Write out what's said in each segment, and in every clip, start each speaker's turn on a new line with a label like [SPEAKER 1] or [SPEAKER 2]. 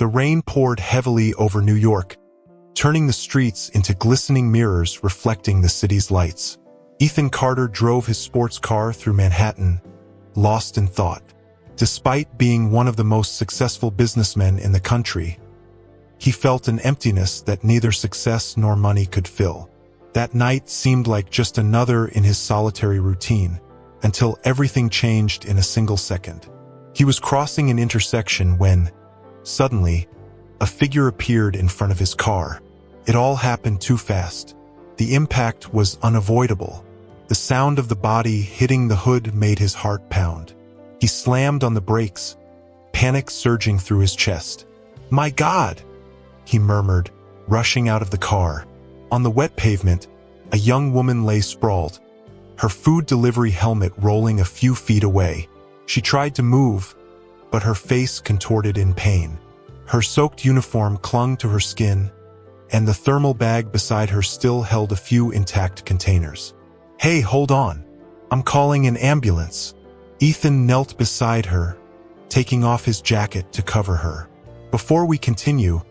[SPEAKER 1] The rain poured heavily over New York, turning the streets into glistening mirrors reflecting the city's lights. Ethan Carter drove his sports car through Manhattan, lost in thought. Despite being one of the most successful businessmen in the country, he felt an emptiness that neither success nor money could fill. That night seemed like just another in his solitary routine, until everything changed in a single second. He was crossing an intersection when, suddenly, a figure appeared in front of his car. It all happened too fast. The impact was unavoidable. The sound of the body hitting the hood made his heart pound. He slammed on the brakes, panic surging through his chest. "My God!" he murmured, rushing out of the car. On the wet pavement, a young woman lay sprawled, her food delivery helmet rolling a few feet away. She tried to move, but her face contorted in pain. Her soaked uniform clung to her skin, and the thermal bag beside her still held a few intact containers. "Hey, hold on. I'm calling an ambulance." Ethan knelt beside her, taking off his jacket to cover her. Before we continue,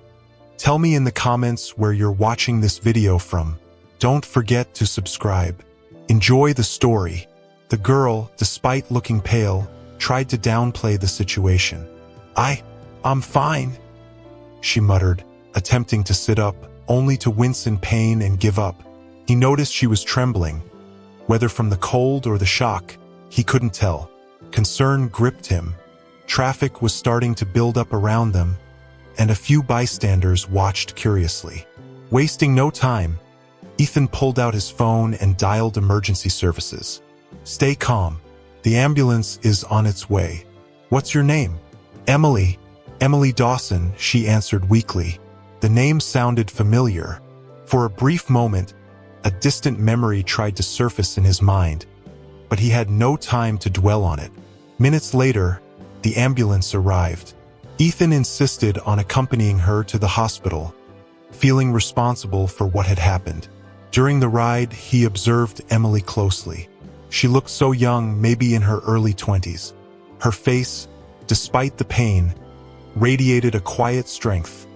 [SPEAKER 1] tell me in the comments where you're watching this video from. Don't forget to subscribe. Enjoy the story. The girl, despite looking pale, tried to downplay the situation. I'm fine," she muttered, attempting to sit up, only to wince in pain and give up. He noticed she was trembling. Whether from the cold or the shock, he couldn't tell. Concern gripped him. Traffic was starting to build up around them, and a few bystanders watched curiously. Wasting no time, Ethan pulled out his phone and dialed emergency services. "Stay calm. The ambulance is on its way." "What's your name?" "Emily. Emily Dawson," she answered weakly. The name sounded familiar. For a brief moment, a distant memory tried to surface in his mind, but he had no time to dwell on it. Minutes later, the ambulance arrived. Ethan insisted on accompanying her to the hospital, feeling responsible for what had happened. During the ride, he observed Emily closely. She looked so young, maybe in her early 20s. Her face, despite the pain, radiated a quiet strength,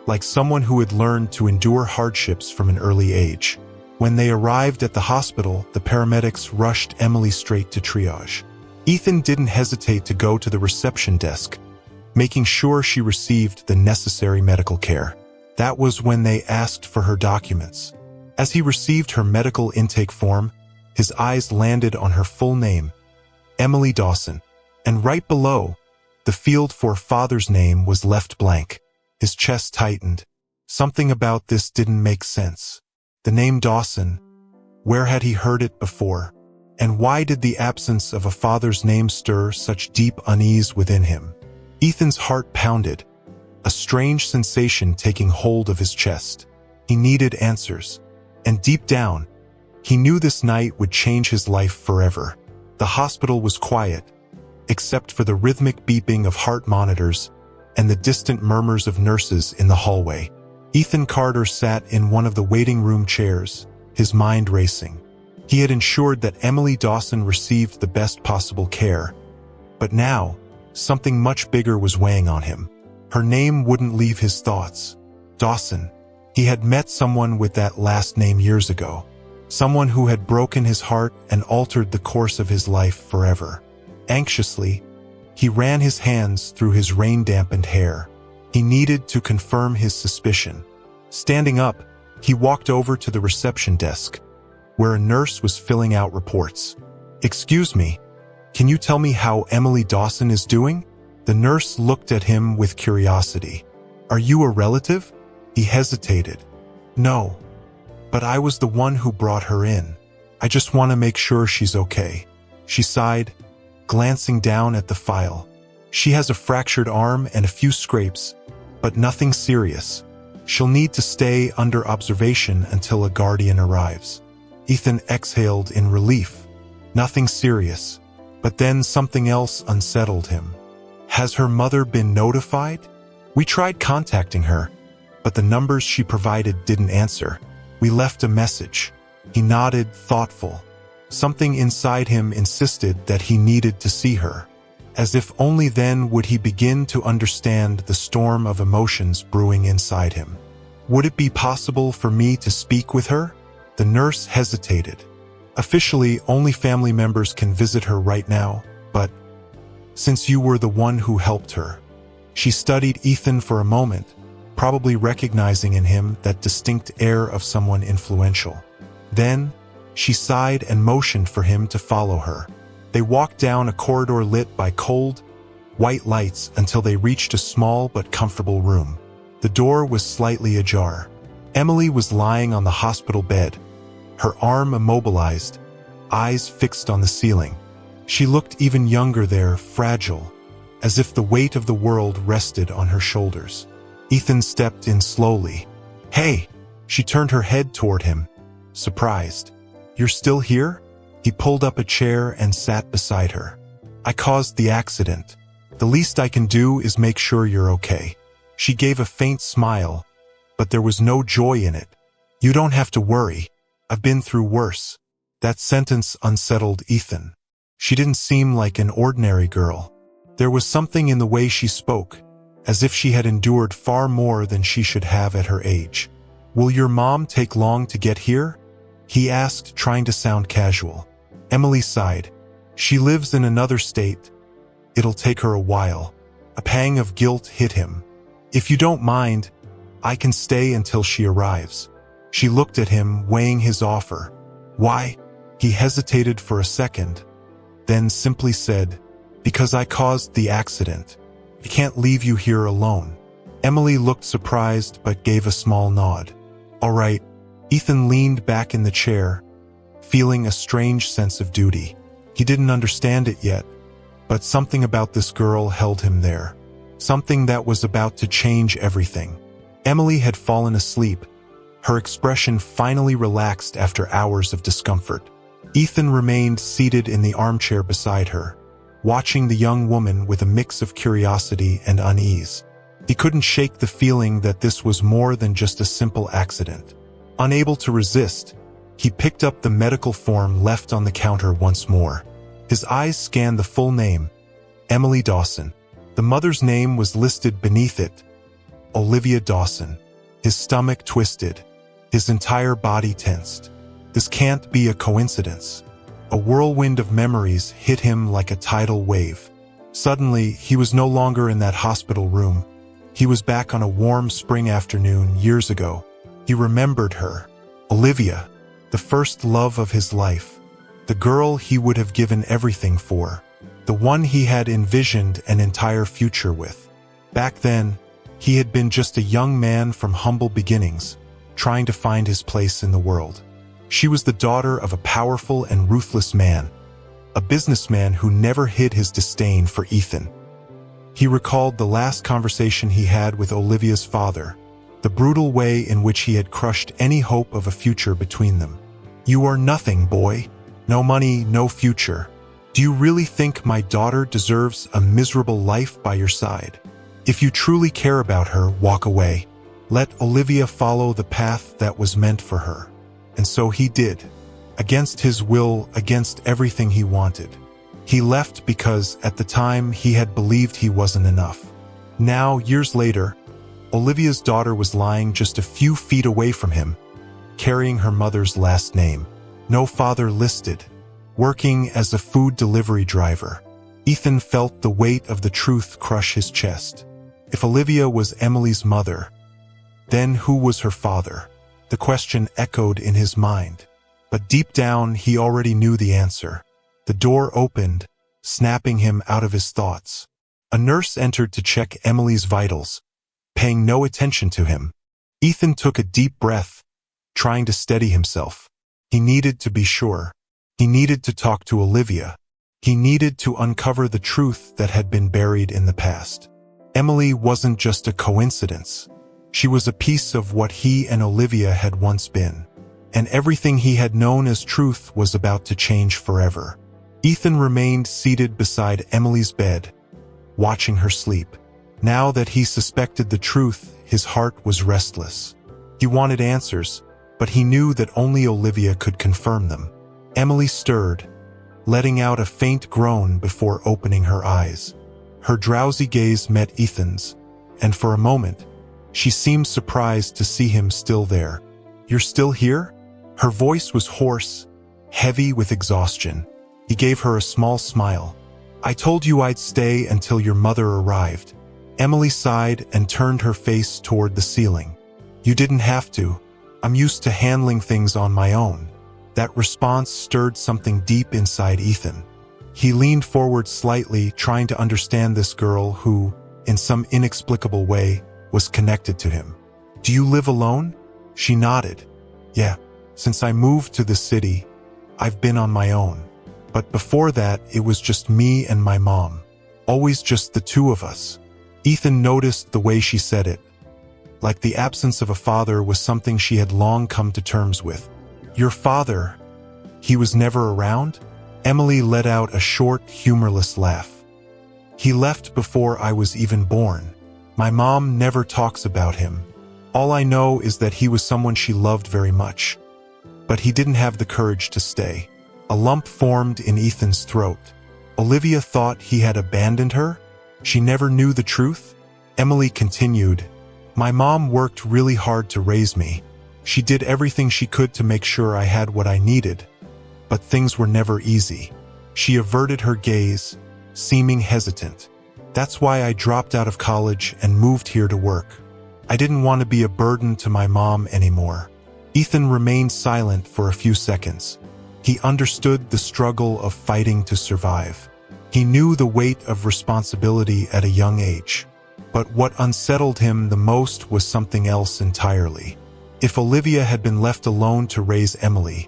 [SPEAKER 1] like someone who had learned to endure hardships from an early age. When they arrived at the hospital, the paramedics rushed Emily straight to triage. Ethan didn't hesitate to go to the reception desk, making sure she received the necessary medical care. That was when they asked for her documents. As he received her medical intake form, his eyes landed on her full name, Emily Dawson, and right below, the field for father's name was left blank. His chest tightened. Something about this didn't make sense. The name Dawson, where had he heard it before? And why did the absence of a father's name stir such deep unease within him? Ethan's heart pounded, a strange sensation taking hold of his chest. He needed answers. And deep down, he knew this night would change his life forever. The hospital was quiet, except for the rhythmic beeping of heart monitors and the distant murmurs of nurses in the hallway. Ethan Carter sat in one of the waiting room chairs, his mind racing. He had ensured that Emily Dawson received the best possible care. But now, something much bigger was weighing on him. Her name wouldn't leave his thoughts. Dawson. He had met someone with that last name years ago. Someone who had broken his heart and altered the course of his life forever. Anxiously, he ran his hands through his rain-dampened hair. He needed to confirm his suspicion. Standing up, he walked over to the reception desk, where a nurse was filling out reports. "Excuse me, can you tell me how Emily Dawson is doing?" The nurse looked at him with curiosity. "Are you a relative?" He hesitated. "No, but I was the one who brought her in. I just want to make sure she's okay." She sighed, glancing down at the file. "She has a fractured arm and a few scrapes, but nothing serious. She'll need to stay under observation until a guardian arrives." Ethan exhaled in relief. Nothing serious. But then something else unsettled him. Has her mother been notified? "We tried contacting her, but the numbers she provided didn't answer. We left a message." He nodded, thoughtful. Something inside him insisted that he needed to see her. as if only then would he begin to understand the storm of emotions brewing inside him. Would it be possible for me to speak with her? The nurse hesitated. Officially, only family members can visit her right now, but since you were the one who helped her. She studied Ethan for a moment, probably recognizing in him that distinct air of someone influential. Then, she sighed and motioned for him to follow her. They walked down a corridor lit by cold, white lights until they reached a small but comfortable room. The door was slightly ajar. Emily was lying on the hospital bed, her arm immobilized, eyes fixed on the ceiling. She looked even younger there, fragile, as if the weight of the world rested on her shoulders. Ethan stepped in slowly. "Hey!" She turned her head toward him, surprised. "You're still here?" He pulled up a chair and sat beside her. "I caused the accident. The least I can do is make sure you're okay." She gave a faint smile, but there was no joy in it. "You don't have to worry. I've been through worse." That sentence unsettled Ethan. She didn't seem like an ordinary girl. There was something in the way she spoke, as if she had endured far more than she should have at her age. "Will your mom take long to get here?" he asked, trying to sound casual. Emily sighed. "She lives in another state. It'll take her a while." A pang of guilt hit him. "If you don't mind, I can stay until she arrives." She looked at him, weighing his offer. "Why?" He hesitated for a second, then simply said, "Because I caused the accident. I can't leave you here alone." Emily looked surprised but gave a small nod. "All right." Ethan leaned back in the chair, feeling a strange sense of duty. He didn't understand it yet, but something about this girl held him there. Something that was about to change everything. Emily had fallen asleep, her expression finally relaxed after hours of discomfort. Ethan remained seated in the armchair beside her, watching the young woman with a mix of curiosity and unease. He couldn't shake the feeling that this was more than just a simple accident. Unable to resist, he picked up the medical form left on the counter once more. His eyes scanned the full name, Emily Dawson. The mother's name was listed beneath it, Olivia Dawson. His stomach twisted, his entire body tensed. This can't be a coincidence. A whirlwind of memories hit him like a tidal wave. Suddenly, he was no longer in that hospital room. He was back on a warm spring afternoon years ago. He remembered her, Olivia, the first love of his life, the girl he would have given everything for, the one he had envisioned an entire future with. Back then, he had been just a young man from humble beginnings, trying to find his place in the world. She was the daughter of a powerful and ruthless man, a businessman who never hid his disdain for Ethan. He recalled the last conversation he had with Olivia's father, the brutal way in which he had crushed any hope of a future between them. "You are nothing, boy. No money, no future. Do you really think my daughter deserves a miserable life by your side? If you truly care about her, walk away. Let Olivia follow the path that was meant for her." And so he did, against his will, against everything he wanted. He left because, at the time, he had believed he wasn't enough. Now, years later, Olivia's daughter was lying just a few feet away from him, carrying her mother's last name. No father listed, working as a food delivery driver. Ethan felt the weight of the truth crush his chest. If Olivia was Emily's mother, then who was her father? The question echoed in his mind, but deep down he already knew the answer. The door opened, snapping him out of his thoughts. A nurse entered to check Emily's vitals, paying no attention to him. Ethan took a deep breath, trying to steady himself. He needed to be sure. He needed to talk to Olivia. He needed to uncover the truth that had been buried in the past. Emily wasn't just a coincidence. She was a piece of what he and Olivia had once been, and everything he had known as truth was about to change forever. Ethan remained seated beside Emily's bed, watching her sleep. Now that he suspected the truth, his heart was restless. He wanted answers, but he knew that only Olivia could confirm them. Emily stirred, letting out a faint groan before opening her eyes. Her drowsy gaze met Ethan's, and for a moment, she seemed surprised to see him still there. "You're still here?" Her voice was hoarse, heavy with exhaustion. He gave her a small smile. "I told you I'd stay until your mother arrived." Emily sighed and turned her face toward the ceiling. "You didn't have to. I'm used to handling things on my own." That response stirred something deep inside Ethan. He leaned forward slightly, trying to understand this girl who, in some inexplicable way, was connected to him. "Do you live alone?" She nodded. "Yeah, since I moved to the city, I've been on my own. But before that, it was just me and my mom. Always just the two of us." Ethan noticed the way she said it, like the absence of a father was something she had long come to terms with. "Your father, he was never around?" Emily let out a short, humorless laugh. "He left before I was even born. My mom never talks about him. All I know is that he was someone she loved very much. But he didn't have the courage to stay." A lump formed in Ethan's throat. Olivia thought he had abandoned her? She never knew the truth? Emily continued, "My mom worked really hard to raise me. She did everything she could to make sure I had what I needed. But things were never easy." She averted her gaze, seeming hesitant. "That's why I dropped out of college and moved here to work. I didn't want to be a burden to my mom anymore." Ethan remained silent for a few seconds. He understood the struggle of fighting to survive. He knew the weight of responsibility at a young age. But what unsettled him the most was something else entirely. If Olivia had been left alone to raise Emily,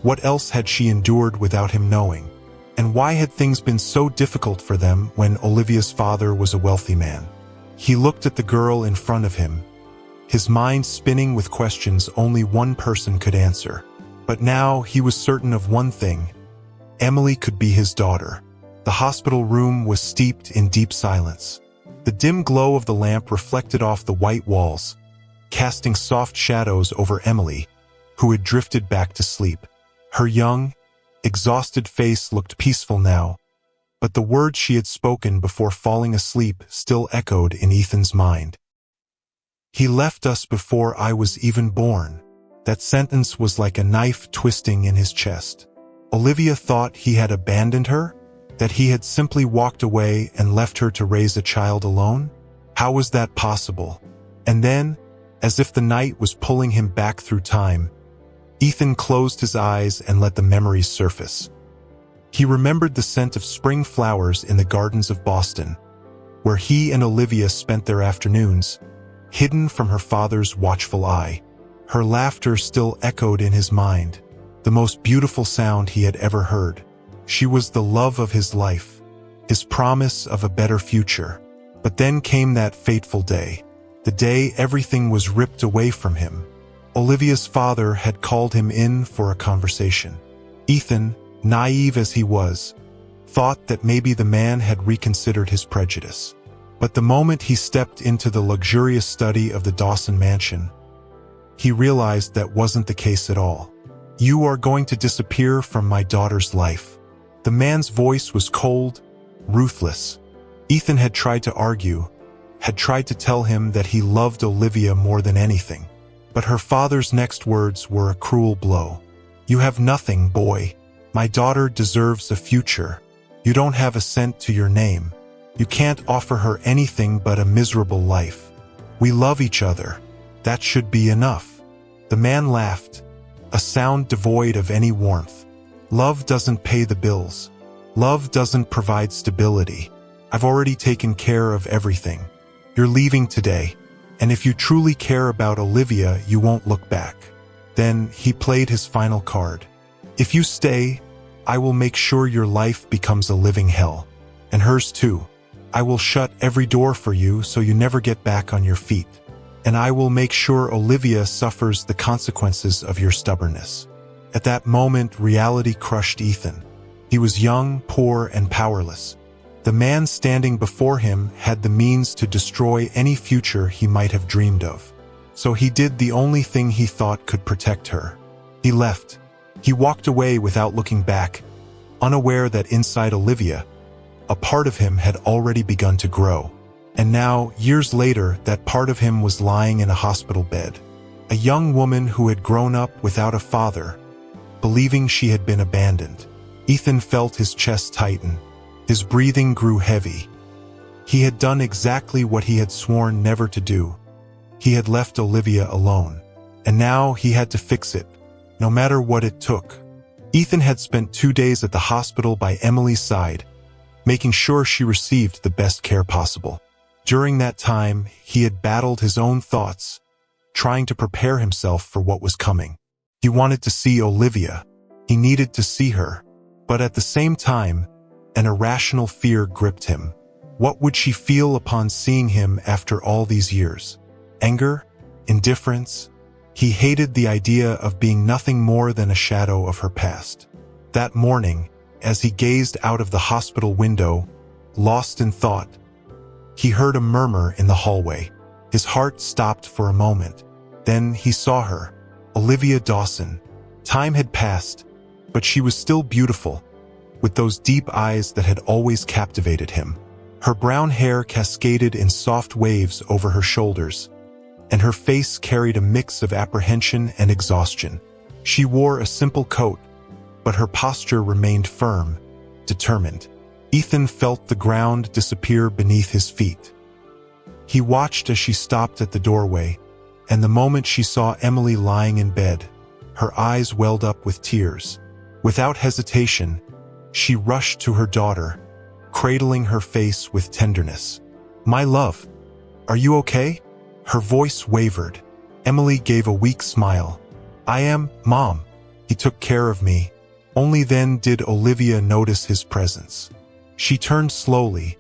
[SPEAKER 1] what else had she endured without him knowing? And why had things been so difficult for them when Olivia's father was a wealthy man? He looked at the girl in front of him, his mind spinning with questions only one person could answer. But now he was certain of one thing: Emily could be his daughter. The hospital room was steeped in deep silence. The dim glow of the lamp reflected off the white walls, casting soft shadows over Emily, who had drifted back to sleep. Her young, exhausted face looked peaceful now, but the words she had spoken before falling asleep still echoed in Ethan's mind. "He left us before I was even born." That sentence was like a knife twisting in his chest. Olivia thought he had abandoned her, that he had simply walked away and left her to raise a child alone? How was that possible? And then, as if the night was pulling him back through time, Ethan closed his eyes and let the memories surface. He remembered the scent of spring flowers in the gardens of Boston, where he and Olivia spent their afternoons, hidden from her father's watchful eye. Her laughter still echoed in his mind, the most beautiful sound he had ever heard. She was the love of his life, his promise of a better future. But then came that fateful day, the day everything was ripped away from him. Olivia's father had called him in for a conversation. Ethan, naive as he was, thought that maybe the man had reconsidered his prejudice. But the moment he stepped into the luxurious study of the Dawson mansion, he realized that wasn't the case at all. "You are going to disappear from my daughter's life." The man's voice was cold, ruthless. Ethan had tried to argue, had tried to tell him that he loved Olivia more than anything. But her father's next words were a cruel blow. "You have nothing, boy. My daughter deserves a future. You don't have a cent to your name. You can't offer her anything but a miserable life. We love each other. That should be enough." The man laughed, a sound devoid of any warmth. "Love doesn't pay the bills. Love doesn't provide stability. I've already taken care of everything. You're leaving today, and if you truly care about Olivia, you won't look back." Then he played his final card. "If you stay, I will make sure your life becomes a living hell. And hers too. I will shut every door for you so you never get back on your feet. And I will make sure Olivia suffers the consequences of your stubbornness." At that moment, reality crushed Ethan. He was young, poor, and powerless. The man standing before him had the means to destroy any future he might have dreamed of. So he did the only thing he thought could protect her. He left. He walked away without looking back, unaware that inside Olivia, a part of him had already begun to grow. And now, years later, that part of him was lying in a hospital bed. A young woman who had grown up without a father, believing she had been abandoned. Ethan felt his chest tighten. His breathing grew heavy. He had done exactly what he had sworn never to do. He had left Olivia alone. And now he had to fix it, no matter what it took. Ethan had spent 2 days at the hospital by Emily's side, making sure she received the best care possible. During that time, he had battled his own thoughts, trying to prepare himself for what was coming. He wanted to see Olivia. He needed to see her. But at the same time, an irrational fear gripped him. What would she feel upon seeing him after all these years? Anger? Indifference? He hated the idea of being nothing more than a shadow of her past. That morning, as he gazed out of the hospital window, lost in thought, he heard a murmur in the hallway. His heart stopped for a moment. Then he saw her, Olivia Dawson. Time had passed, but she was still beautiful, with those deep eyes that had always captivated him. Her brown hair cascaded in soft waves over her shoulders, and her face carried a mix of apprehension and exhaustion. She wore a simple coat, but her posture remained firm, determined. Ethan felt the ground disappear beneath his feet. He watched as she stopped at the doorway, and the moment she saw Emily lying in bed, her eyes welled up with tears. Without hesitation, she rushed to her daughter, cradling her face with tenderness. "My love, are you okay?" Her voice wavered. Emily gave a weak smile. "I am, Mom. He took care of me." Only then did Olivia notice his presence. She turned slowly,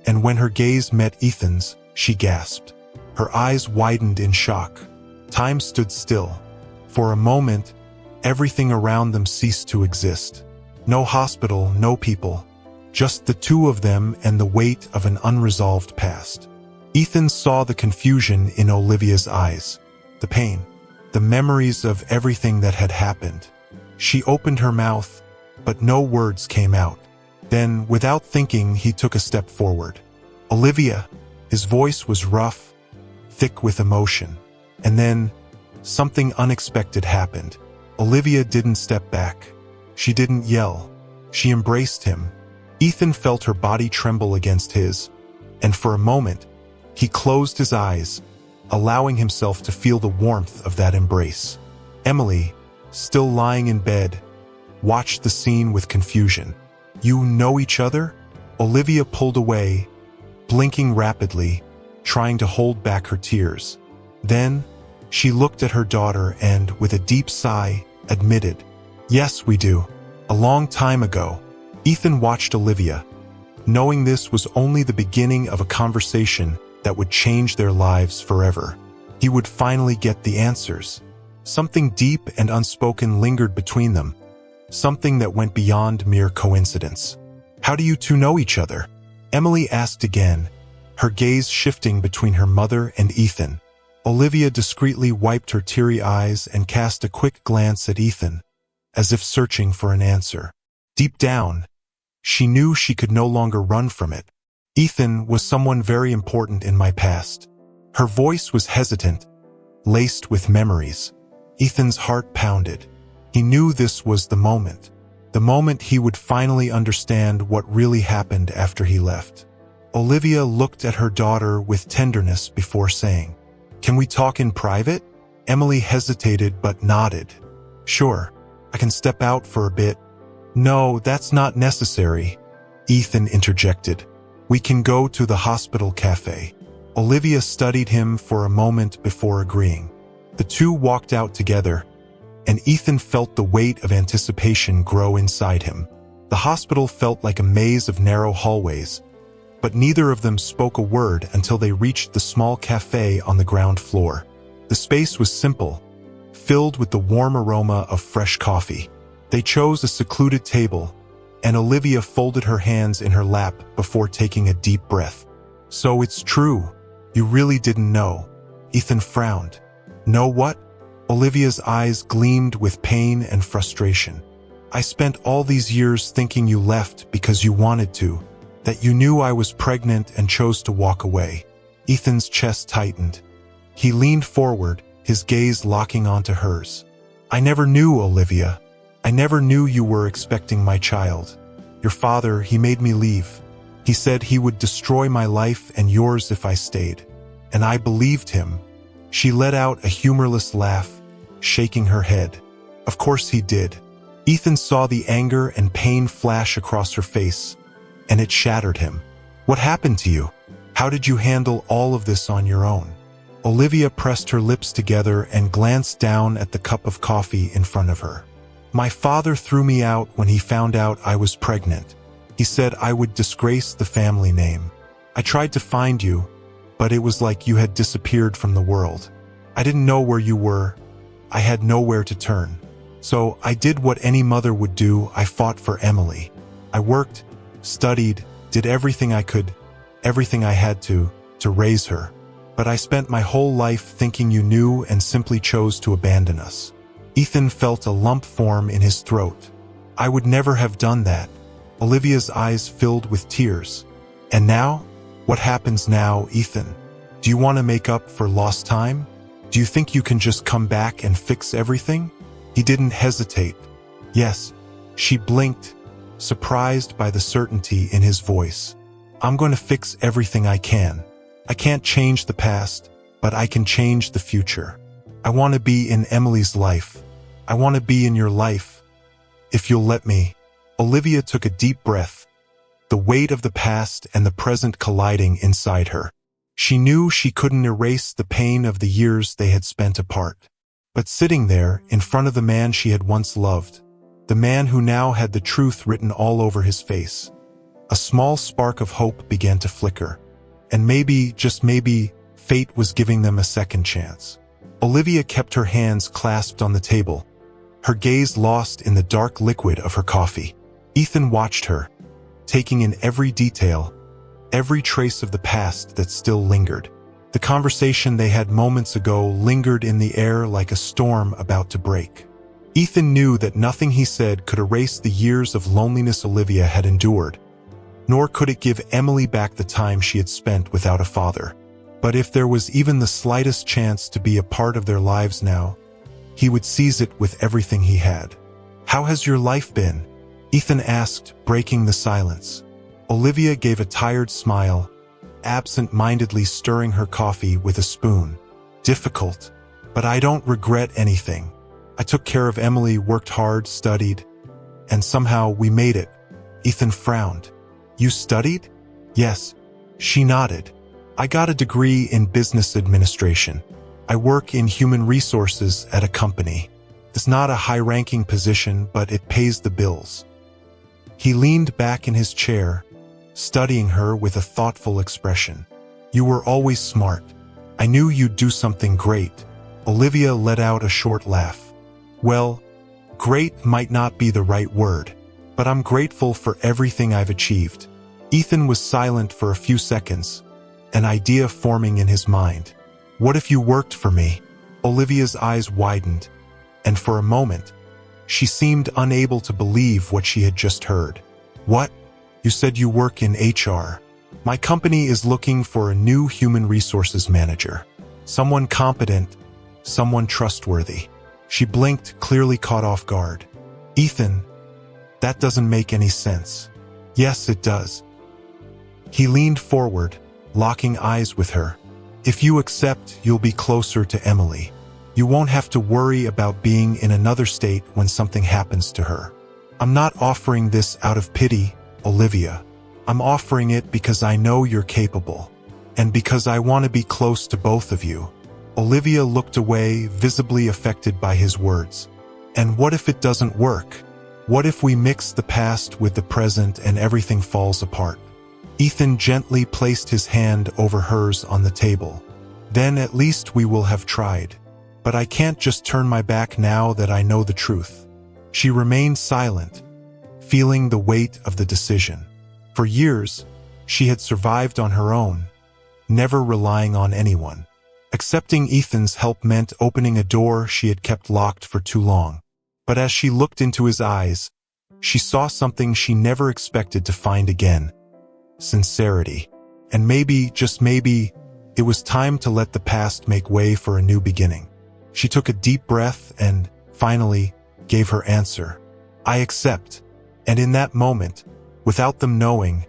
[SPEAKER 1] and when her gaze met Ethan's, she gasped. Her eyes widened in shock. Time stood still. For a moment, everything around them ceased to exist. No hospital, no people. Just the two of them and the weight of an unresolved past. Ethan saw the confusion in Olivia's eyes, the pain, the memories of everything that had happened. She opened her mouth, but no words came out. Then, without thinking, he took a step forward. "Olivia." His voice was rough, thick with emotion. And then, something unexpected happened. Olivia didn't step back. She didn't yell. She embraced him. Ethan felt her body tremble against his, and for a moment, he closed his eyes, allowing himself to feel the warmth of that embrace. Emily, still lying in bed, watched the scene with confusion. "You know each other?" Olivia pulled away, blinking rapidly, trying to hold back her tears. Then, she looked at her daughter and, with a deep sigh, admitted, "Yes, we do. A long time ago." Ethan watched Olivia, knowing this was only the beginning of a conversation that would change their lives forever. He would finally get the answers. Something deep and unspoken lingered between them, something that went beyond mere coincidence. "How do you two know each other?" Emily asked again, her gaze shifting between her mother and Ethan. Olivia discreetly wiped her teary eyes and cast a quick glance at Ethan, as if searching for an answer. Deep down, she knew she could no longer run from it. "Ethan was someone very important in my past." Her voice was hesitant, laced with memories. Ethan's heart pounded. He knew this was the moment he would finally understand what really happened after he left. Olivia looked at her daughter with tenderness before saying, "Can we talk in private?" Emily hesitated but nodded. "Sure, I can step out for a bit." "No, that's not necessary," Ethan interjected. "We can go to the hospital cafe." Olivia studied him for a moment before agreeing. The two walked out together, and Ethan felt the weight of anticipation grow inside him. The hospital felt like a maze of narrow hallways, but neither of them spoke a word until they reached the small cafe on the ground floor. The space was simple, filled with the warm aroma of fresh coffee. They chose a secluded table, and Olivia folded her hands in her lap before taking a deep breath. "So it's true. You really didn't know." Ethan frowned. "Know what?" Olivia's eyes gleamed with pain and frustration. I spent all these years thinking you left because you wanted to, that you knew I was pregnant and chose to walk away. Ethan's chest tightened. He leaned forward, his gaze locking onto hers. I never knew, Olivia. I never knew you were expecting my child. Your father, he made me leave. He said he would destroy my life and yours if I stayed. And I believed him. She let out a humorless laugh, shaking her head. Of course he did. Ethan saw the anger and pain flash across her face, and it shattered him. What happened to you? How did you handle all of this on your own? Olivia pressed her lips together and glanced down at the cup of coffee in front of her. My father threw me out when he found out I was pregnant. He said I would disgrace the family name. I tried to find you, but it was like you had disappeared from the world. I didn't know where you were. I had nowhere to turn. So I did what any mother would do. I fought for Emily. I worked, studied, did everything I could, everything I had to raise her. But I spent my whole life thinking you knew and simply chose to abandon us. Ethan felt a lump form in his throat. I would never have done that. Olivia's eyes filled with tears. And now? What happens now, Ethan? Do you want to make up for lost time? Do you think you can just come back and fix everything? He didn't hesitate. Yes, she blinked, surprised by the certainty in his voice. I'm going to fix everything I can. I can't change the past, but I can change the future. I want to be in Emily's life. I want to be in your life. If you'll let me. Olivia took a deep breath, the weight of the past and the present colliding inside her. She knew she couldn't erase the pain of the years they had spent apart. But sitting there, in front of the man she had once loved, the man who now had the truth written all over his face, a small spark of hope began to flicker. And maybe, just maybe, fate was giving them a second chance. Olivia kept her hands clasped on the table, her gaze lost in the dark liquid of her coffee. Ethan watched her, taking in every detail, every trace of the past that still lingered. The conversation they had moments ago lingered in the air like a storm about to break. Ethan knew that nothing he said could erase the years of loneliness Olivia had endured, nor could it give Emily back the time she had spent without a father. But if there was even the slightest chance to be a part of their lives now, he would seize it with everything he had. How has your life been? Ethan asked, breaking the silence. Olivia gave a tired smile, absent-mindedly stirring her coffee with a spoon. Difficult, but I don't regret anything. I took care of Emily, worked hard, studied, and somehow we made it. Ethan frowned. You studied? Yes. She nodded. I got a degree in business administration. I work in human resources at a company. It's not a high-ranking position, but it pays the bills. He leaned back in his chair, studying her with a thoughtful expression. You were always smart. I knew you'd do something great. Olivia let out a short laugh. Well, great might not be the right word, but I'm grateful for everything I've achieved. Ethan was silent for a few seconds, an idea forming in his mind. What if you worked for me? Olivia's eyes widened, and for a moment, she seemed unable to believe what she had just heard. What? You said you work in HR. My company is looking for a new human resources manager. Someone competent, someone trustworthy. She blinked, clearly caught off guard. Ethan, that doesn't make any sense. Yes, it does. He leaned forward, locking eyes with her. If you accept, you'll be closer to Emily. You won't have to worry about being in another state when something happens to her. I'm not offering this out of pity, Olivia. I'm offering it because I know you're capable, and because I want to be close to both of you. Olivia looked away, visibly affected by his words. And what if it doesn't work? What if we mix the past with the present and everything falls apart? Ethan gently placed his hand over hers on the table. Then at least we will have tried. But I can't just turn my back now that I know the truth. She remained silent, feeling the weight of the decision. For years, she had survived on her own, never relying on anyone. Accepting Ethan's help meant opening a door she had kept locked for too long. But as she looked into his eyes, She saw something she never expected to find again: sincerity. And maybe, just maybe, it was time to let the past make way for a new beginning. She took a deep breath and, finally, gave her answer: "I accept." And in that moment, without them knowing,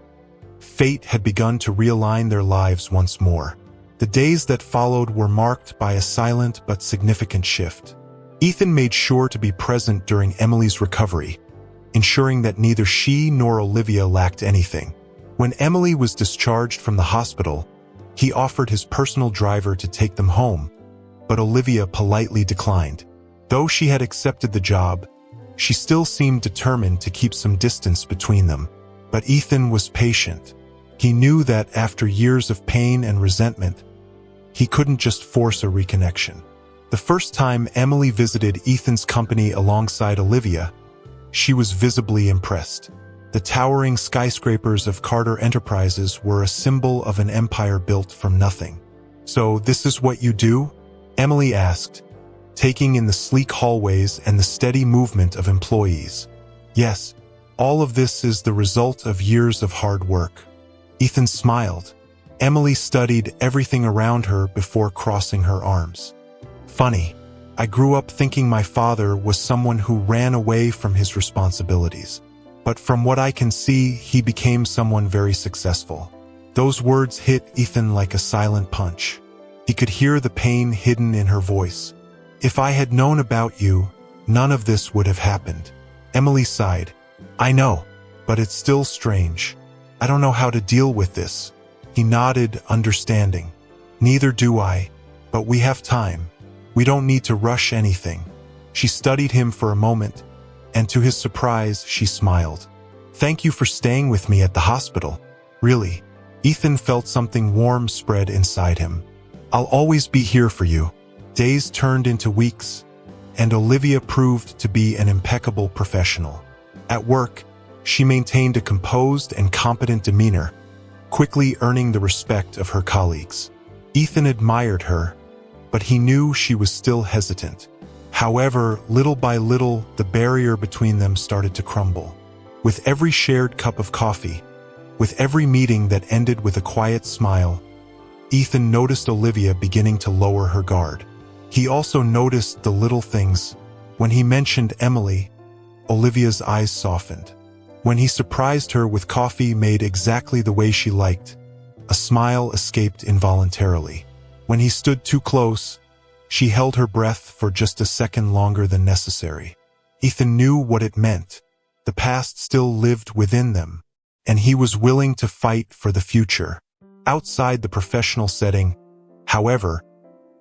[SPEAKER 1] fate had begun to realign their lives once more. The days that followed were marked by a silent but significant shift. Ethan made sure to be present during Emily's recovery, ensuring that neither she nor Olivia lacked anything. When Emily was discharged from the hospital, he offered his personal driver to take them home, but Olivia politely declined. Though she had accepted the job, she still seemed determined to keep some distance between them. But Ethan was patient. He knew that after years of pain and resentment, he couldn't just force a reconnection. The first time Emily visited Ethan's company alongside Olivia, she was visibly impressed. The towering skyscrapers of Carter Enterprises were a symbol of an empire built from nothing. "So this is what you do?" Emily asked, taking in the sleek hallways and the steady movement of employees. "Yes, all of this is the result of years of hard work." Ethan smiled. Emily studied everything around her before crossing her arms. "Funny, I grew up thinking my father was someone who ran away from his responsibilities. But from what I can see, he became someone very successful." Those words hit Ethan like a silent punch. He could hear the pain hidden in her voice. "If I had known about you, none of this would have happened." Emily sighed. "I know, but it's still strange. I don't know how to deal with this." He nodded, understanding. "Neither do I, but we have time. We don't need to rush anything." She studied him for a moment, and to his surprise, she smiled. "Thank you for staying with me at the hospital." "Really?" Ethan felt something warm spread inside him. "I'll always be here for you." Days turned into weeks, and Olivia proved to be an impeccable professional. At work, she maintained a composed and competent demeanor, quickly earning the respect of her colleagues. Ethan admired her, but he knew she was still hesitant. However, little by little, the barrier between them started to crumble. With every shared cup of coffee, with every meeting that ended with a quiet smile, Ethan noticed Olivia beginning to lower her guard. He also noticed the little things. When he mentioned Emily, Olivia's eyes softened. When he surprised her with coffee made exactly the way she liked, a smile escaped involuntarily. When he stood too close, she held her breath for just a second longer than necessary. Ethan knew what it meant. The past still lived within them, and he was willing to fight for the future. Outside the professional setting, however,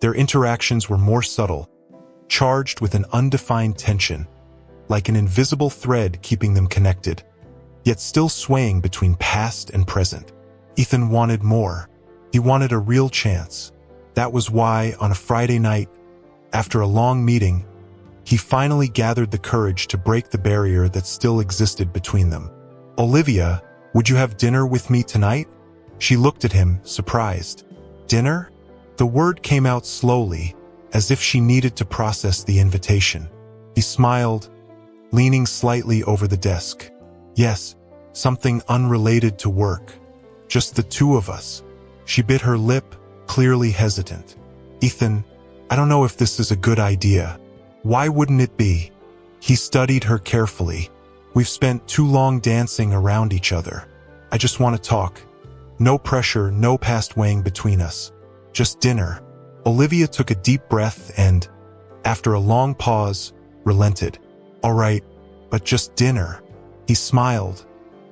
[SPEAKER 1] their interactions were more subtle, charged with an undefined tension, like an invisible thread keeping them connected, yet still swaying between past and present. Ethan wanted more. He wanted a real chance. That was why, on a Friday night, after a long meeting, he finally gathered the courage to break the barrier that still existed between them. "Olivia, would you have dinner with me tonight?" She looked at him, surprised. "Dinner?" The word came out slowly, as if she needed to process the invitation. He smiled, leaning slightly over the desk. "Yes, something unrelated to work. Just the two of us." She bit her lip, clearly hesitant. "Ethan, I don't know if this is a good idea." "Why wouldn't it be?" He studied her carefully. "We've spent too long dancing around each other. I just want to talk. No pressure, no past weighing between us. Just dinner." Olivia took a deep breath and, after a long pause, relented. "All right, but just dinner." He smiled,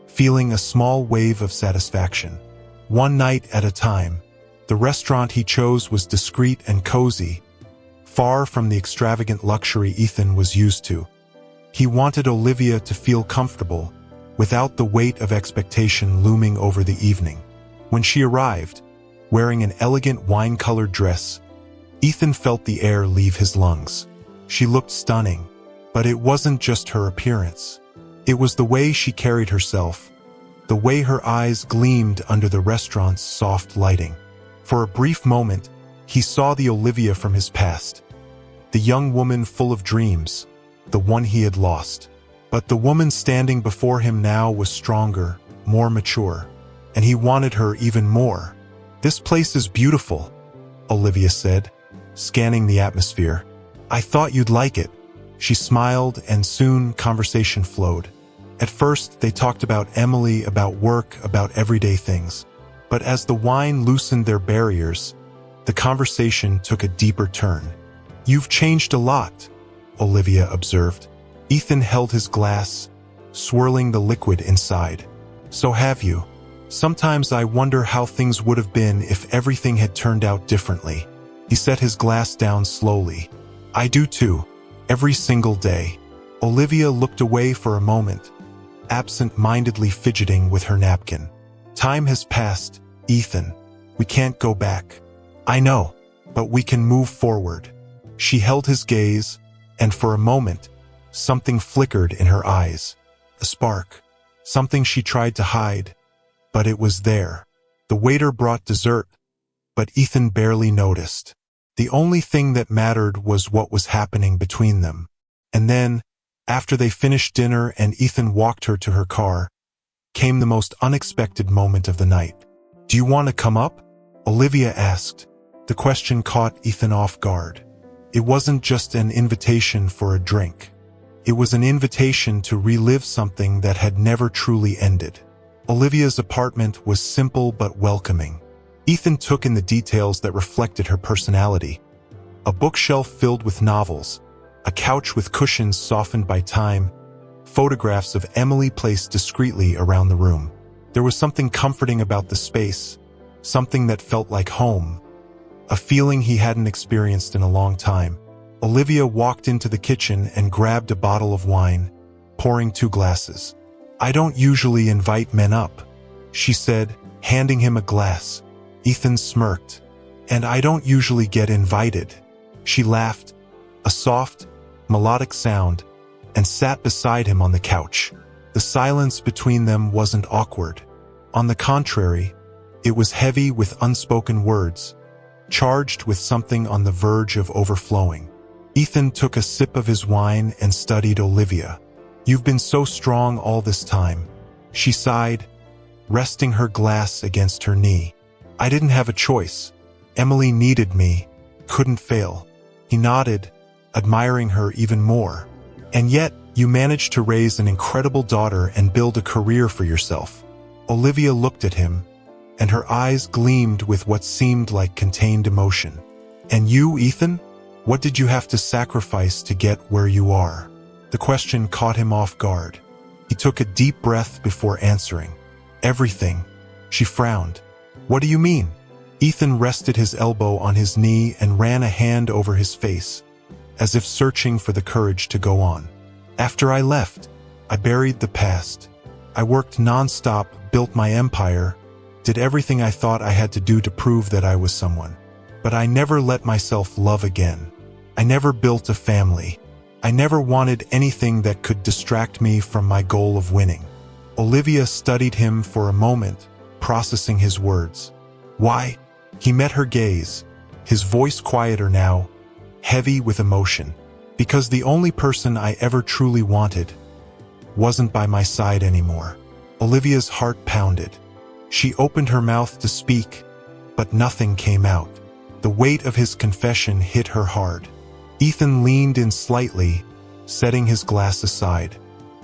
[SPEAKER 1] feeling a small wave of satisfaction. One night at a time. The restaurant he chose was discreet and cozy, far from the extravagant luxury Ethan was used to. He wanted Olivia to feel comfortable, without the weight of expectation looming over the evening. When she arrived, wearing an elegant wine-colored dress, Ethan felt the air leave his lungs. She looked stunning, but it wasn't just her appearance. It was the way she carried herself, the way her eyes gleamed under the restaurant's soft lighting. For a brief moment, he saw the Olivia from his past, the young woman full of dreams, the one he had lost. But the woman standing before him now was stronger, more mature, and he wanted her even more. "This place is beautiful," Olivia said, scanning the atmosphere. "I thought you'd like it." She smiled, and soon conversation flowed. At first, they talked about Emily, about work, about everyday things. But as the wine loosened their barriers, the conversation took a deeper turn. "You've changed a lot," Olivia observed. Ethan held his glass, swirling the liquid inside. "So have you. Sometimes I wonder how things would have been if everything had turned out differently." He set his glass down slowly. "I do too, every single day." Olivia looked away for a moment, absent-mindedly fidgeting with her napkin. "Time has passed, Ethan. We can't go back." "I know, but we can move forward." She held his gaze, and for a moment, something flickered in her eyes. A spark. Something she tried to hide, but it was there. The waiter brought dessert, but Ethan barely noticed. The only thing that mattered was what was happening between them. And then, after they finished dinner and Ethan walked her to her car, came the most unexpected moment of the night. "Do you want to come up?" Olivia asked. The question caught Ethan off guard. It wasn't just an invitation for a drink. It was an invitation to relive something that had never truly ended. Olivia's apartment was simple but welcoming. Ethan took in the details that reflected her personality. A bookshelf filled with novels, a couch with cushions softened by time, photographs of Emily placed discreetly around the room. There was something comforting about the space, something that felt like home, a feeling he hadn't experienced in a long time. Olivia walked into the kitchen and grabbed a bottle of wine, pouring 2 glasses. "I don't usually invite men up," she said, handing him a glass. Ethan smirked. "And I don't usually get invited." She laughed, a soft, melodic sound, and sat beside him on the couch. The silence between them wasn't awkward. On the contrary, it was heavy with unspoken words, charged with something on the verge of overflowing. Ethan took a sip of his wine and studied Olivia. "You've been so strong all this time," she sighed, resting her glass against her knee. "I didn't have a choice. Emily needed me, couldn't fail." He nodded, admiring her even more. "And yet, you managed to raise an incredible daughter and build a career for yourself." Olivia looked at him, and her eyes gleamed with what seemed like contained emotion. "And you, Ethan? What did you have to sacrifice to get where you are?" The question caught him off guard. He took a deep breath before answering. "Everything." She frowned. "What do you mean?" Ethan rested his elbow on his knee and ran a hand over his face, as if searching for the courage to go on. "After I left, I buried the past. I worked non-stop, built my empire, did everything I thought I had to do to prove that I was someone. But I never let myself love again. I never built a family. I never wanted anything that could distract me from my goal of winning." Olivia studied him for a moment, processing his words. "Why?" He met her gaze, his voice quieter now, heavy with emotion. "Because the only person I ever truly wanted wasn't by my side anymore." Olivia's heart pounded. She opened her mouth to speak, but nothing came out. The weight of his confession hit her hard. Ethan leaned in slightly, setting his glass aside.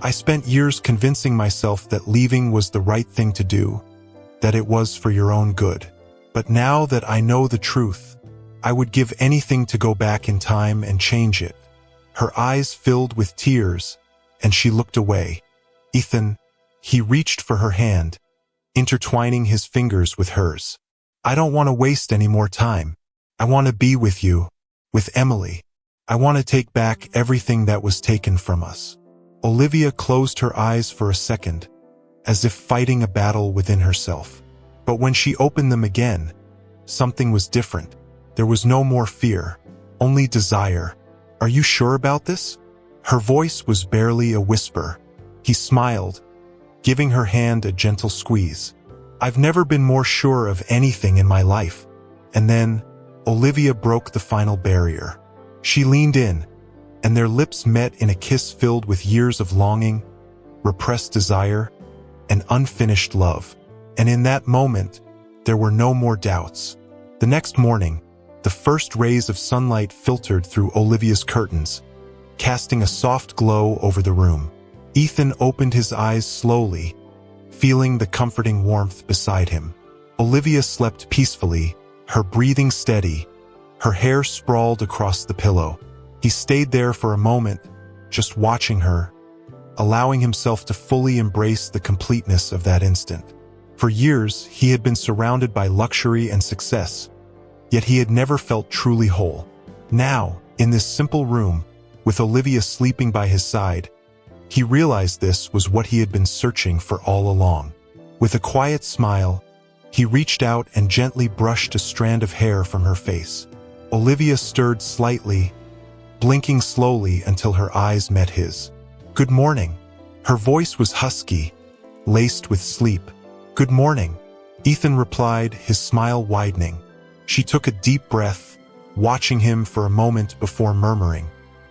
[SPEAKER 1] "I spent years convincing myself that leaving was the right thing to do, that it was for your own good. But now that I know the truth, I would give anything to go back in time and change it." Her eyes filled with tears, and she looked away. "Ethan," he reached for her hand, intertwining his fingers with hers. "I don't want to waste any more time. I want to be with you, with Emily. I want to take back everything that was taken from us." Olivia closed her eyes for a second, as if fighting a battle within herself. But when she opened them again, something was different. There was no more fear, only desire. "Are you sure about this?" Her voice was barely a whisper. He smiled, giving her hand a gentle squeeze. "I've never been more sure of anything in my life." And then, Olivia broke the final barrier. She leaned in, and their lips met in a kiss filled with years of longing, repressed desire, and unfinished love. And in that moment, there were no more doubts. The next morning, the first rays of sunlight filtered through Olivia's curtains, casting a soft glow over the room. Ethan opened his eyes slowly, feeling the comforting warmth beside him. Olivia slept peacefully, her breathing steady, her hair sprawled across the pillow. He stayed there for a moment, just watching her, allowing himself to fully embrace the completeness of that instant. For years, he had been surrounded by luxury and success, yet he had never felt truly whole. Now, in this simple room, with Olivia sleeping by his side, he realized this was what he had been searching for all along. With a quiet smile, he reached out and gently brushed a strand of hair from her face. Olivia stirred slightly, blinking slowly until her eyes met his. "Good morning." Her voice was husky, laced with sleep. "Good morning," Ethan replied, his smile widening. She took a deep breath, watching him for a moment before murmuring,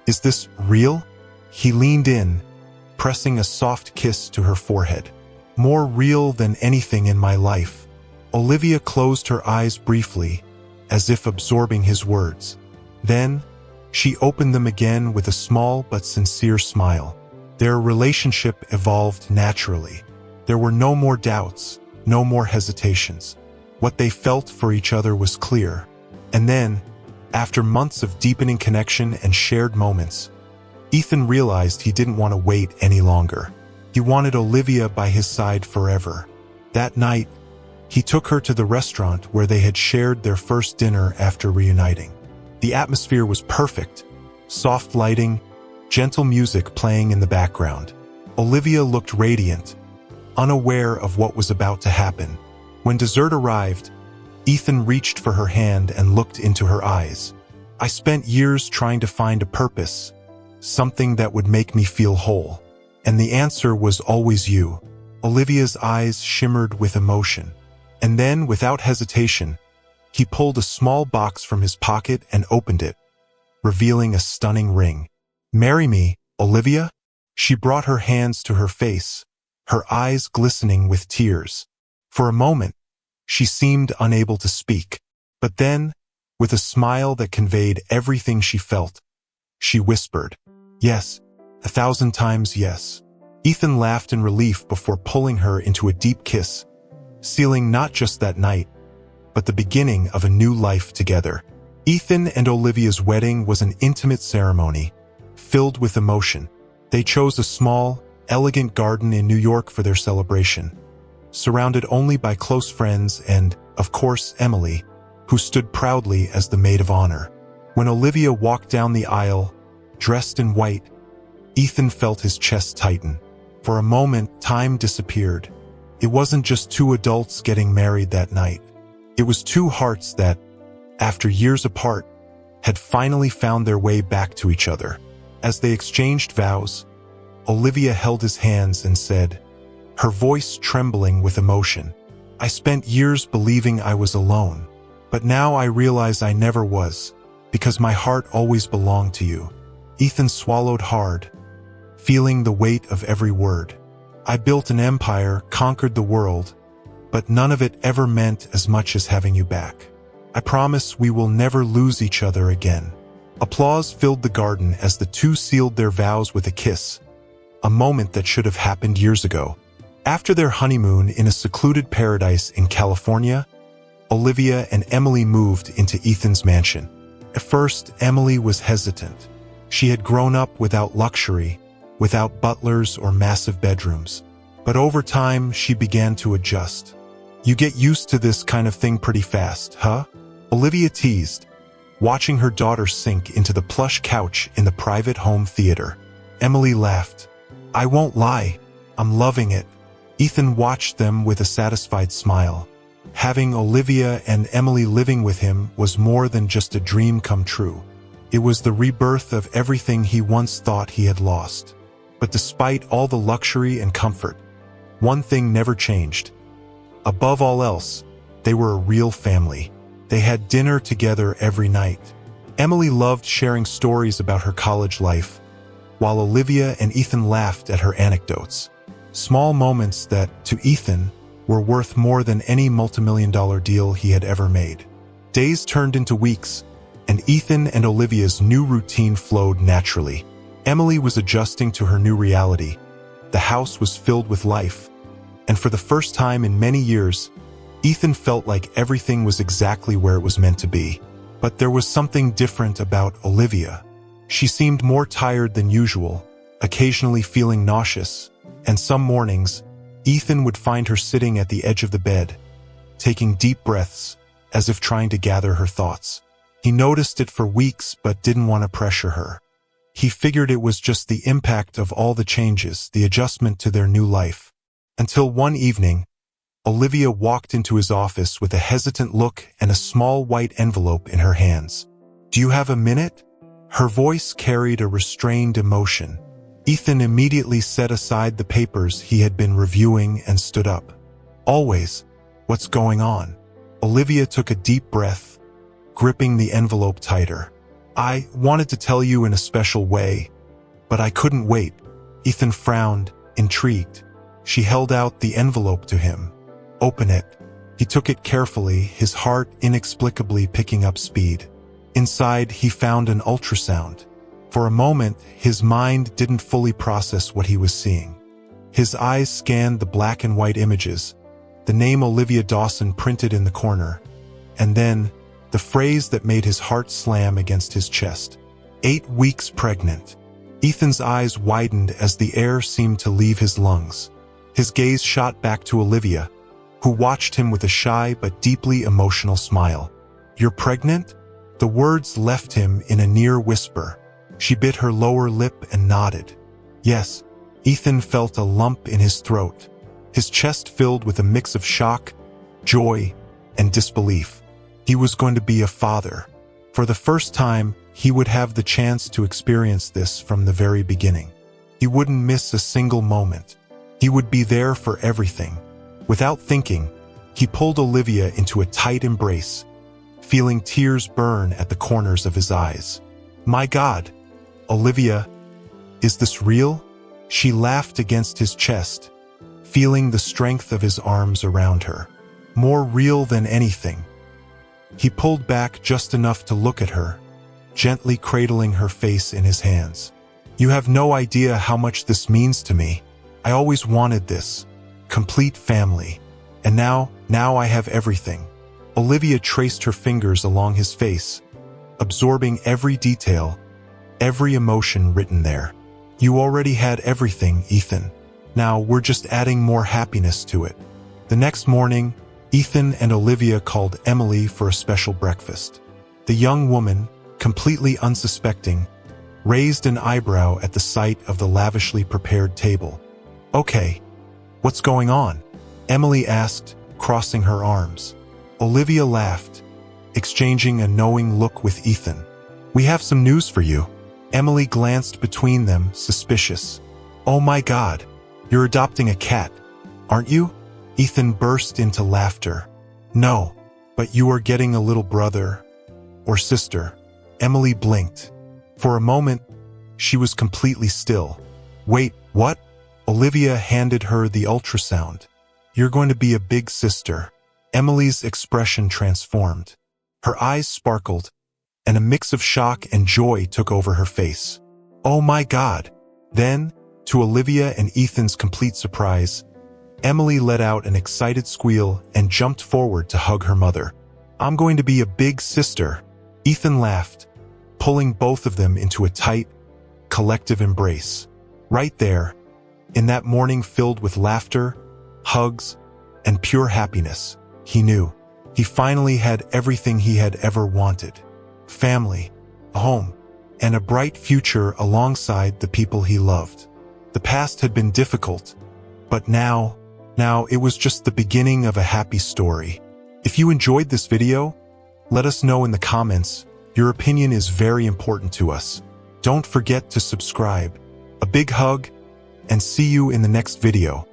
[SPEAKER 1] "Is this real?" He leaned in, pressing a soft kiss to her forehead. "More real than anything in my life." Olivia closed her eyes briefly, as if absorbing his words. Then, she opened them again with a small but sincere smile. Their relationship evolved naturally. There were no more doubts, no more hesitations. What they felt for each other was clear. And then, after months of deepening connection and shared moments, Ethan realized he didn't want to wait any longer. He wanted Olivia by his side forever. That night, he took her to the restaurant where they had shared their first dinner after reuniting. The atmosphere was perfect, soft lighting, gentle music playing in the background. Olivia looked radiant, unaware of what was about to happen. When dessert arrived, Ethan reached for her hand and looked into her eyes. "I spent years trying to find a purpose, something that would make me feel whole. And the answer was always you." Olivia's eyes shimmered with emotion. And then, without hesitation, he pulled a small box from his pocket and opened it, revealing a stunning ring. "Marry me, Olivia?" She brought her hands to her face, her eyes glistening with tears. For a moment, she seemed unable to speak. But then, with a smile that conveyed everything she felt, she whispered, "Yes, 1,000 times yes." Ethan laughed in relief before pulling her into a deep kiss, sealing not just that night, but the beginning of a new life together. Ethan and Olivia's wedding was an intimate ceremony, filled with emotion. They chose a small, elegant garden in New York for their celebration, surrounded only by close friends and, of course, Emily, who stood proudly as the maid of honor. When Olivia walked down the aisle, dressed in white, Ethan felt his chest tighten. For a moment, time disappeared. It wasn't just two adults getting married that night. It was two hearts that, after years apart, had finally found their way back to each other. As they exchanged vows, Olivia held his hands and said, her voice trembling with emotion, "I spent years believing I was alone, but now I realize I never was, because my heart always belonged to you." Ethan swallowed hard, feeling the weight of every word. "I built an empire, conquered the world, but none of it ever meant as much as having you back. I promise we will never lose each other again." Applause filled the garden as the two sealed their vows with a kiss, a moment that should have happened years ago. After their honeymoon in a secluded paradise in California, Olivia and Emily moved into Ethan's mansion. At first, Emily was hesitant. She had grown up without luxury, without butlers or massive bedrooms. But over time, she began to adjust. "You get used to this kind of thing pretty fast, huh?" Olivia teased, watching her daughter sink into the plush couch in the private home theater. Emily laughed. "I won't lie, I'm loving it." Ethan watched them with a satisfied smile. Having Olivia and Emily living with him was more than just a dream come true. It was the rebirth of everything he once thought he had lost. But despite all the luxury and comfort, one thing never changed. Above all else, they were a real family. They had dinner together every night, Emily loved sharing stories about her college life, while Olivia and Ethan laughed at her anecdotes. Small moments that, to Ethan, were worth more than any multimillion-dollar deal he had ever made. Days turned into weeks, and Ethan and Olivia's new routine flowed naturally. Emily was adjusting to her new reality. The house was filled with life, and for the first time in many years, Ethan felt like everything was exactly where it was meant to be. But there was something different about Olivia. She seemed more tired than usual, occasionally feeling nauseous, and some mornings, Ethan would find her sitting at the edge of the bed, taking deep breaths, as if trying to gather her thoughts. He noticed it for weeks but didn't want to pressure her. He figured it was just the impact of all the changes, the adjustment to their new life. Until one evening, Olivia walked into his office with a hesitant look and a small white envelope in her hands. "Do you have a minute?" Her voice carried a restrained emotion. Ethan immediately set aside the papers he had been reviewing and stood up. "Always. What's going on?" Olivia took a deep breath, gripping the envelope tighter. "I wanted to tell you in a special way, but I couldn't wait." Ethan frowned, intrigued. She held out the envelope to him. "Open it." He took it carefully, his heart inexplicably picking up speed. Inside, he found an ultrasound. For a moment, his mind didn't fully process what he was seeing. His eyes scanned the black and white images, the name Olivia Dawson printed in the corner, and then the phrase that made his heart slam against his chest. 8 weeks pregnant. Ethan's eyes widened as the air seemed to leave his lungs. His gaze shot back to Olivia, who watched him with a shy but deeply emotional smile. "You're pregnant?" The words left him in a near whisper. She bit her lower lip and nodded. "Yes." Ethan felt a lump in his throat, his chest filled with a mix of shock, joy, and disbelief. He was going to be a father. For the first time, he would have the chance to experience this from the very beginning. He wouldn't miss a single moment. He would be there for everything. Without thinking, he pulled Olivia into a tight embrace, feeling tears burn at the corners of his eyes. "My God, Olivia, is this real?" She laughed against his chest, feeling the strength of his arms around her. More real than anything. He pulled back just enough to look at her, gently cradling her face in his hands. "You have no idea how much this means to me. I always wanted this. Complete family. And now I have everything." Olivia traced her fingers along his face, absorbing every detail, every emotion written there. "You already had everything, Ethan. Now we're just adding more happiness to it." The next morning, Ethan and Olivia called Emily for a special breakfast. The young woman, completely unsuspecting, raised an eyebrow at the sight of the lavishly prepared table. "Okay, what's going on?" Emily asked, crossing her arms. Olivia laughed, exchanging a knowing look with Ethan. "We have some news for you." Emily glanced between them, suspicious. "Oh my God, you're adopting a cat, aren't you?" Ethan burst into laughter. "No, but you are getting a little brother or sister." Emily blinked. For a moment, she was completely still. "Wait, what?" Olivia handed her the ultrasound. "You're going to be a big sister." Emily's expression transformed. Her eyes sparkled, and a mix of shock and joy took over her face. "Oh my God!" Then, to Olivia and Ethan's complete surprise, Emily let out an excited squeal and jumped forward to hug her mother. "I'm going to be a big sister." Ethan laughed, pulling both of them into a tight, collective embrace. Right there, in that morning filled with laughter, hugs, and pure happiness, he knew. He finally had everything he had ever wanted. Family, a home, and a bright future alongside the people he loved. The past had been difficult, but now it was just the beginning of a happy story. If you enjoyed this video, let us know in the comments. Your opinion is very important to us. Don't forget to subscribe. A big hug, and see you in the next video.